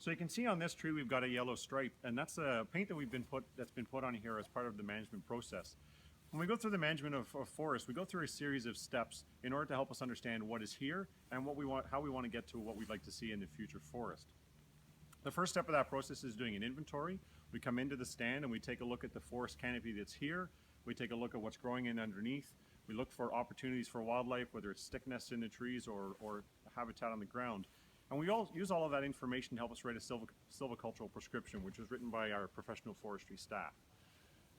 So you can see on this tree we've got a yellow stripe, and that's a paint that that's been put on here as part of the management process. When we go through the management of forest, we go through a series of steps in order to help us understand what is here and how we want to get to what we'd like to see in the future forest. The first step of that process is doing an inventory. We come into the stand and we take a look at the forest canopy that's here. We take a look at what's growing in underneath. We look for opportunities for wildlife, whether it's stick nests in the trees or habitat on the ground. And we all use all of that information to help us write a silvicultural prescription, which is written by our professional forestry staff.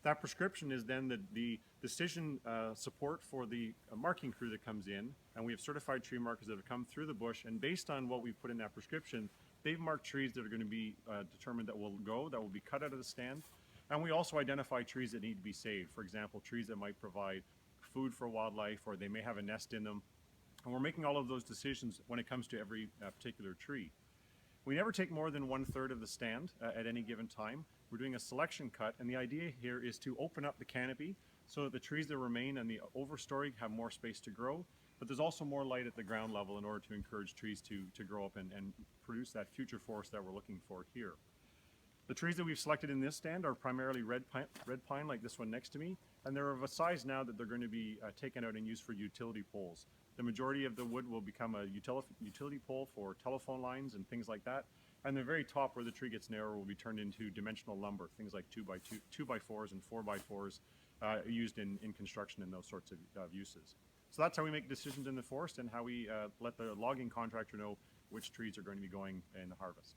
That prescription is then the decision support for the marking crew that comes in, and we have certified tree markers that have come through the bush, and based on what we've put in that prescription, they've marked trees that are going to be determined that will be cut out of the stand. And we also identify trees that need to be saved. For example, trees that might provide food for wildlife, or they may have a nest in them. And we're making all of those decisions when it comes to every particular tree. We never take more than 1/3 of the stand at any given time. We're doing a selection cut, and the idea here is to open up the canopy so that the trees that remain and the overstory have more space to grow, but there's also more light at the ground level in order to encourage trees to grow up and produce that future forest that we're looking for here. The trees that we've selected in this stand are primarily red pine like this one next to me, and they're of a size now that they're going to be taken out and used for utility poles. The majority of the wood will become a utility pole for telephone lines and things like that, and the very top where the tree gets narrower will be turned into dimensional lumber, things like 2x4s and 4x4s used in construction and those sorts of uses. So that's how we make decisions in the forest and how we let the logging contractor know which trees are going to be going in the harvest.